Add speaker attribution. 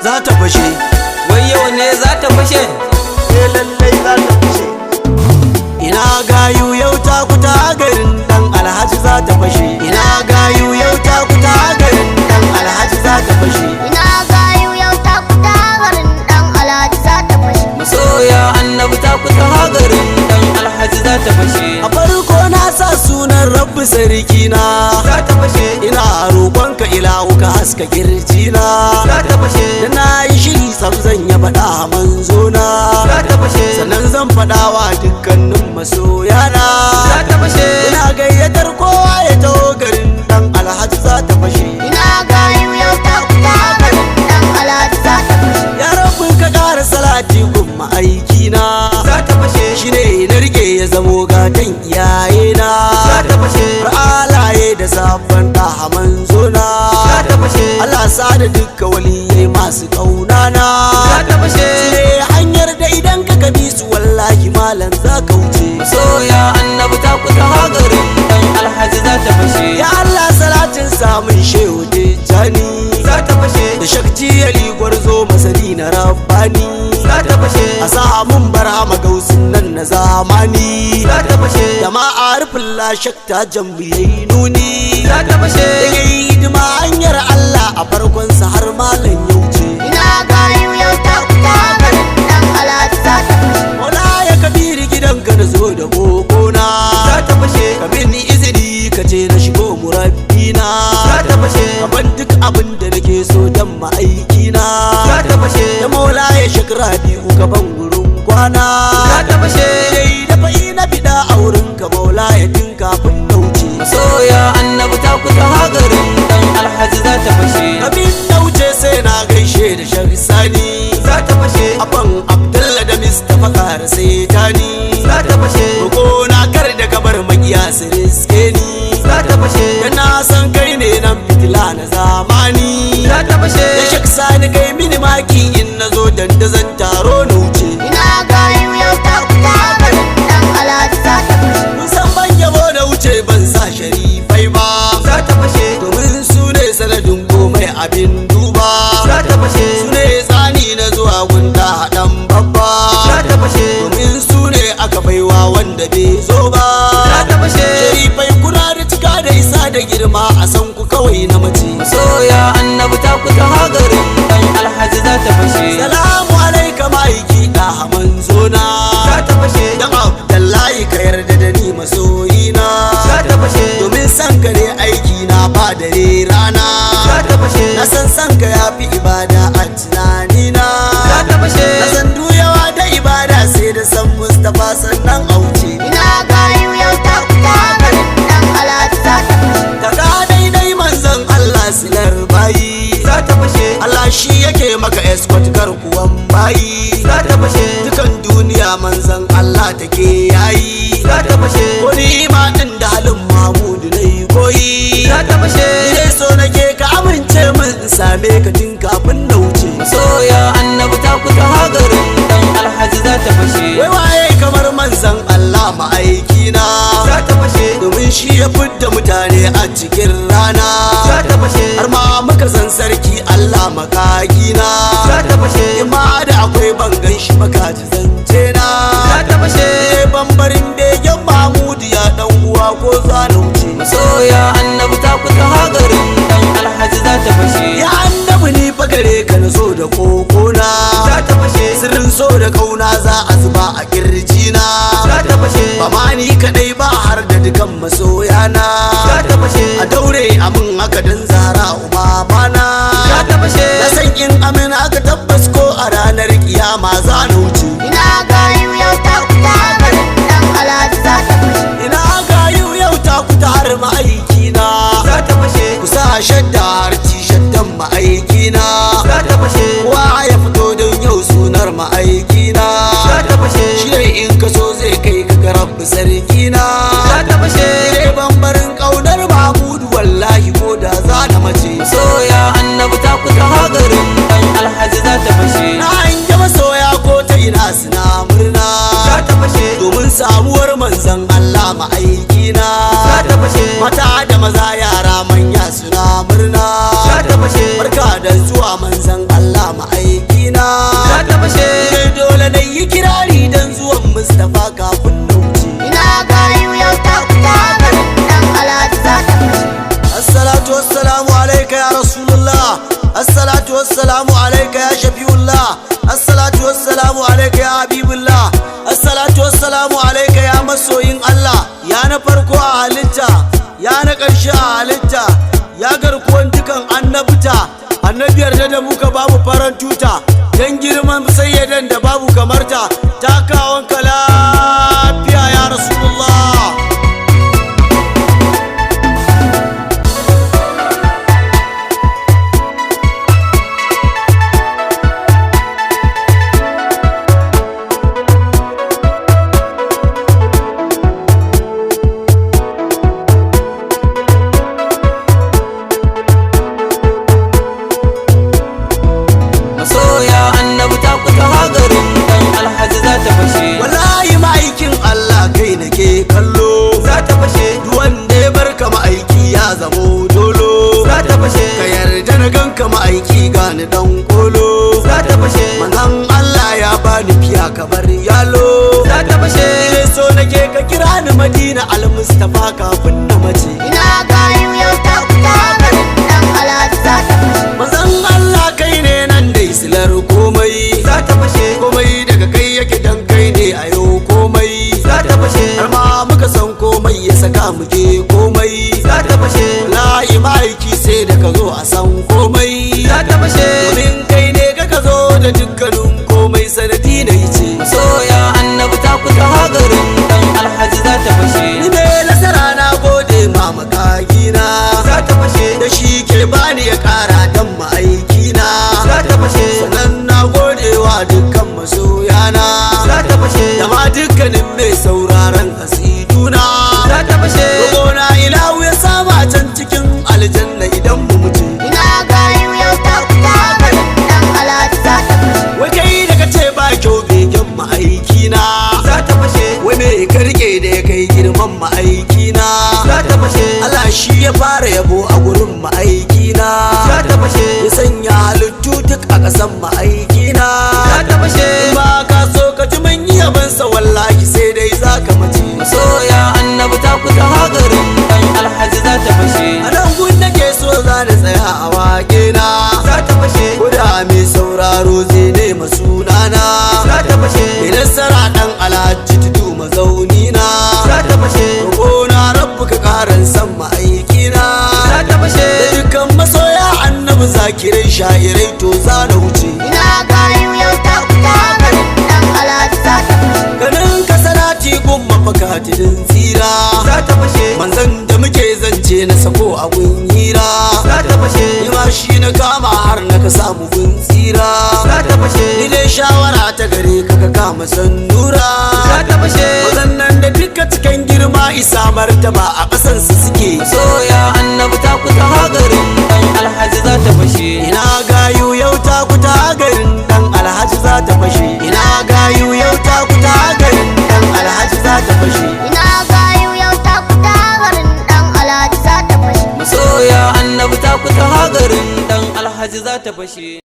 Speaker 1: za ta fashe.
Speaker 2: wai yau ne za ta fashe.
Speaker 1: lallai za ta fashe. ina gayu yau ta kuta garin dan alhaji za ta fashe. ina gayu yau ta kuta garin dan alhaji za ta fashe.
Speaker 3: ina gayu yau ta kuta garin dan alhaji za ta fashe.
Speaker 2: masoya annabi ta kuta garin dan alhaji za ta fashe.
Speaker 1: a farko na sa sunan rabbi sarkina
Speaker 2: za ta fashe.
Speaker 1: ina roƙonka ilahu ka haska kirjina.
Speaker 2: za ta fashe.
Speaker 1: da na yi shiri sam zan ya faɗa manzona.
Speaker 2: za ta fashe.
Speaker 1: sannan zan faɗa wa dukkanin masoyana.
Speaker 2: za ta fashe.
Speaker 1: ina gayyatar kowa ya taho garin dan alhaji za ta fashe.
Speaker 3: ina gayu yau ta kuta garin dan alhaji za ta fashe.
Speaker 1: ya rabu ka ƙara salati gumma aikina.
Speaker 2: za ta fashe.
Speaker 1: shi ne na rike ya zamo gatan iyayena.
Speaker 2: za ta fashe.
Speaker 1: alaye da sabon ɗaha manzona.
Speaker 2: za ta fashe.
Speaker 1: Allah sa da dukkan waliyai masu ƙaunana.
Speaker 2: za ta fashe.
Speaker 1: ne hanyar da idan ka bi su wallahi malam za ka wuce.
Speaker 2: masoya annabi ta kuta garin dan alhaji za ta fashe.
Speaker 1: ya Allah salatin samun shehu tijjani.
Speaker 2: za ta fashe.
Speaker 1: da shakci ali gwarzo masani na rabbani.
Speaker 2: za ta fashe.
Speaker 1: a sa mun bara magausin nan na zamani.
Speaker 2: za ta fashe.
Speaker 1: da ma'arifin la shakta jambi yayi nuni.
Speaker 2: za ta fashe.
Speaker 1: da yayi hidima hanyar Allah a farkonsa har malam ya wuce.
Speaker 3: ina gayu yau ta kuta garin dan alhaji za ta fashe.
Speaker 1: Mola ya kabiri gidanka na zo da kokona.
Speaker 2: za ta fashe.
Speaker 1: ka ni izini ka ce na shigo murabbina.
Speaker 2: za ta fashe.
Speaker 1: kaban duk abin da nake so dan ma'aikina.
Speaker 2: za ta fashe.
Speaker 1: da Mola ya shakira biyu gaban gurin kwana.
Speaker 2: za ta fashe.
Speaker 1: dai da fa'i na fida a wurin ka Mola ya tun kafin na wuce.
Speaker 2: masoya annabi ta kuta garin dan alhaji za ta fashe.
Speaker 1: Kafin na wuce sai na gaishe da Sheikh Sani.
Speaker 2: za ta fashe.
Speaker 1: Afan Abdullah da Mustapha Kara sai tani.
Speaker 2: za ta fashe.
Speaker 1: Roƙo na kar da kabar makiya su riske ni.
Speaker 2: za ta fashe.
Speaker 1: Da na san kai ne nan fitila na zamani.
Speaker 2: za ta fashe.
Speaker 1: Da Sheikh Sani kai mini maki in na zo dandazon taro na wuce.
Speaker 3: ina gayu yau ta kuta garin dan alhaji za ta fashe.
Speaker 1: Mun san ban yabo da wuce ban sa sharifai ba.
Speaker 2: za ta fashe.
Speaker 1: Domin su ne sanadin komai abin duba.
Speaker 2: za ta fashe.
Speaker 1: Su ne tsani na zuwa gunda haɗan babba.
Speaker 2: za ta fashe.
Speaker 1: Domin su ne aka baiwa wanda bai zo ba.
Speaker 2: za ta fashe.
Speaker 1: Sharifai kuna da cika da isa da girma a san ku kawai na mace.
Speaker 2: masoya annabi ta kuta garin dan alhaji za ta fashe.
Speaker 1: Salamu alaika ma'aiki da manzona.
Speaker 2: za ta fashe.
Speaker 1: Dan Abdullahi ka yarda da ni masoyina.
Speaker 2: za ta fashe.
Speaker 1: Domin san ka ne aiki na ba dare rana.
Speaker 2: za ta fashe.
Speaker 1: Na san ka ya fi ibada a tunanina.
Speaker 2: za ta fashe.
Speaker 1: Na san duyawa da ibada sai da san Mustapha sannan auce.
Speaker 3: ina gayu yau ta kuta garin dan alhaji za ta fashe.
Speaker 1: Daga daidai manzon Allah silar bayi.
Speaker 2: za ta fashe.
Speaker 1: Allah shi yake maka escort garkuwan bayi.
Speaker 2: za ta fashe.
Speaker 1: Dukan duniya manzon Allah take yayi.
Speaker 2: za ta fashe.
Speaker 1: Wani ma din da halin Mahmudu na yi koyi.
Speaker 2: za ta fashe.
Speaker 1: Ni so nake ka amince min in same ka tun kafin na wuce.
Speaker 2: masoya annabi ta kuta garin dan alhaji za ta fashe.
Speaker 1: Wai waye kamar manzon Allah ma'aikina.
Speaker 2: za ta fashe.
Speaker 1: Domin shi ya fidda mutane a cikin rana.
Speaker 2: za ta fashe.
Speaker 1: Har ma muka san sarki Allah makagina.
Speaker 2: za ta fashe.
Speaker 1: Ima da akwai bangan shi makaji zance na.
Speaker 2: za ta fashe.
Speaker 1: Ne bambarin begen Mahmudu ya dan uwa ko zana wuce.
Speaker 2: masoya annabi ta kuta garin dan alhaji za ta fashe.
Speaker 1: Ya annabi ni fa gare ka na so da kokona.
Speaker 2: za ta fashe.
Speaker 1: Sirrin so da kauna za a zuba a kirjina.
Speaker 2: za ta fashe.
Speaker 1: Ba ma ni kadai ba har da dukan masoyana.
Speaker 2: za ta fashe.
Speaker 1: A daure amin haka dan zara umamana.
Speaker 2: za ta fashe.
Speaker 1: Na san in amin haka tabbas ko a ranar kiyama za na wuce.
Speaker 3: ina gayu yau ta kuta garin dan alhaji za ta fashe.
Speaker 1: Ina gayu yau ta kuta har ma'aikina.
Speaker 2: za ta fashe.
Speaker 1: Ku sa shadda har shaddan ma'aikina.
Speaker 2: za ta fashe.
Speaker 1: Kowa ya fito don yau sunar ma'aikina.
Speaker 2: za ta fashe.
Speaker 1: Shi ne in ka so zai kai ka ga rabbi sarkina.
Speaker 2: za ta fashe.
Speaker 1: Dire bambarin ƙaunar Mahmudu wallahi ko da za na mace.
Speaker 2: masoya annabi ta kuta garin dan alhaji za ta fashe.
Speaker 1: Na hange masoya ko ta ina suna murna.
Speaker 2: za ta fashe.
Speaker 1: Domin samuwar manzon Allah ma'aikina.
Speaker 2: za ta fashe.
Speaker 1: Mata da maza yara manya suna murna.
Speaker 2: za ta fashe.
Speaker 1: Barka da zuwa manzon Allah ma'aikina
Speaker 2: za ta fashe
Speaker 1: sai dole na yi kirari don zuwan Mustapha kafin na wuce.
Speaker 3: ina gayu yau ta fita garin dan Alhaji za ta fashe.
Speaker 1: Assalatu wassalamu alaika ya Rasulullah, assalatu wassalamu alaika ya Shafiullah, assalatu wassalamu alaika ya Habibullah, assalatu wassalamu alaika ya masoyin Allah, ya na farko a halitta, ya na ƙarshe a halitta, ya garkuwan dukan annabta, annabiyar da muka babu faran tuta, dan girman sayyadan da babu kamarta, takawanka lafiya ya Rasulullah.
Speaker 2: masoya annabi ta kuta hagarin dan Alhaji za ta fashe
Speaker 1: Wallahi ma'aikin Allah kai nake kallo,
Speaker 2: za ta fashe
Speaker 1: duk wanda ya barka ma'aiki ya zamo dolo,
Speaker 2: za ta fashe
Speaker 1: ka yarda na ganka ma'aiki gani dan kolo,
Speaker 2: za ta fashe
Speaker 1: manzon Allah ya bani fiya kamar yalo,
Speaker 2: za ta fashe
Speaker 1: sai so nake ka kira ni Madina al-Mustafa kafin na mace.
Speaker 3: ina gayu yau ta fita garin dan Alhaji za ta fashe.
Speaker 1: Manzon Allah kai ne nan dai silar komai,
Speaker 2: za ta fashe
Speaker 1: komai daga kai yake dan kai ne a yau komai,
Speaker 2: za ta fashe
Speaker 1: har ma muka san komai ya saka mu je komai.
Speaker 2: za ta fashe
Speaker 1: Layi ma'aiki sai da ka zo a san komai,
Speaker 2: za ta fashe
Speaker 1: domin kai ne ka zo da dukkanin komai sanadi na yi ce.
Speaker 2: masoya annabi ta kuta hagarin dan Alhaji za ta fashe
Speaker 1: Ni ne nasara na gode ma makagina,
Speaker 2: za ta fashe
Speaker 1: da shi ke bani ya kara dan ma'aikina,
Speaker 2: za ta fashe
Speaker 1: sannan na gode wa dukkan masoyana,
Speaker 2: za ta fashe
Speaker 1: da ma dukkanin mai sauraron kasiduna.
Speaker 2: za ta fashe
Speaker 1: Rogona ilahu ya sama can cikin aljanna idan mu mutu.
Speaker 3: ina gayu yau ta fita garin dan Alhaji za ta fashe.
Speaker 1: Wai kai da ka ce ba kyau begen ma'aikina,
Speaker 2: za ta fashe
Speaker 1: wai me ka rike da ya kai girman ma'aikina,
Speaker 2: za ta fashe
Speaker 1: Allah shi ya fara yabo a gurin ma'aikina,
Speaker 2: za ta fashe
Speaker 1: ya sanya halittu duk a ƙasan ma'aikina.
Speaker 2: za ta fashe
Speaker 1: Ba ka so ka ji mun yi yabansa wallahi sai dai za ka mace.
Speaker 2: masoya annabi ta kuta hagarin dan Alhaji za ta fashe
Speaker 1: A nan gun nake so za na tsaya a wake na,
Speaker 2: za ta fashe
Speaker 1: koda mai sauraro zai nema sunana,
Speaker 2: za ta fashe
Speaker 1: mai nasara dan Alhaji tudu mazauni na,
Speaker 2: za ta fashe
Speaker 1: roƙona rabbu ka karan san ma'aikina,
Speaker 2: za ta fashe
Speaker 1: da dukkan masoya annabi zakirai sha'irai to za na wuce.
Speaker 3: ina gayu yau ta fita garin dan Alhaji za ta fashe.
Speaker 1: Ganin ka salati gun mafaka tidin tsira,
Speaker 2: za ta fashe
Speaker 1: manzan da muke zance na sako a gun hira,
Speaker 2: za ta fashe
Speaker 1: ni ma shi na kama har na ka samu gun tsira,
Speaker 2: za ta fashe
Speaker 1: ni dai shawara ta gare ka ka kama sandura,
Speaker 2: za ta fashe
Speaker 1: waɗannan da duka cikin girma isa martaba a ƙasansu suke.
Speaker 2: masoya annabi ta kuta hagarin dan Alhaji za ta fashe
Speaker 1: Ina gayu yau ta kuta garin dan Alhaji za ta fashe, ina gayu yau ta kuta garin dan Alhaji za ta fashe.
Speaker 3: ina gayu yau ta fita garin dan Alhaji za ta fashe.
Speaker 2: masoya annabi ta kuta hagarin dan Alhaji za ta fashe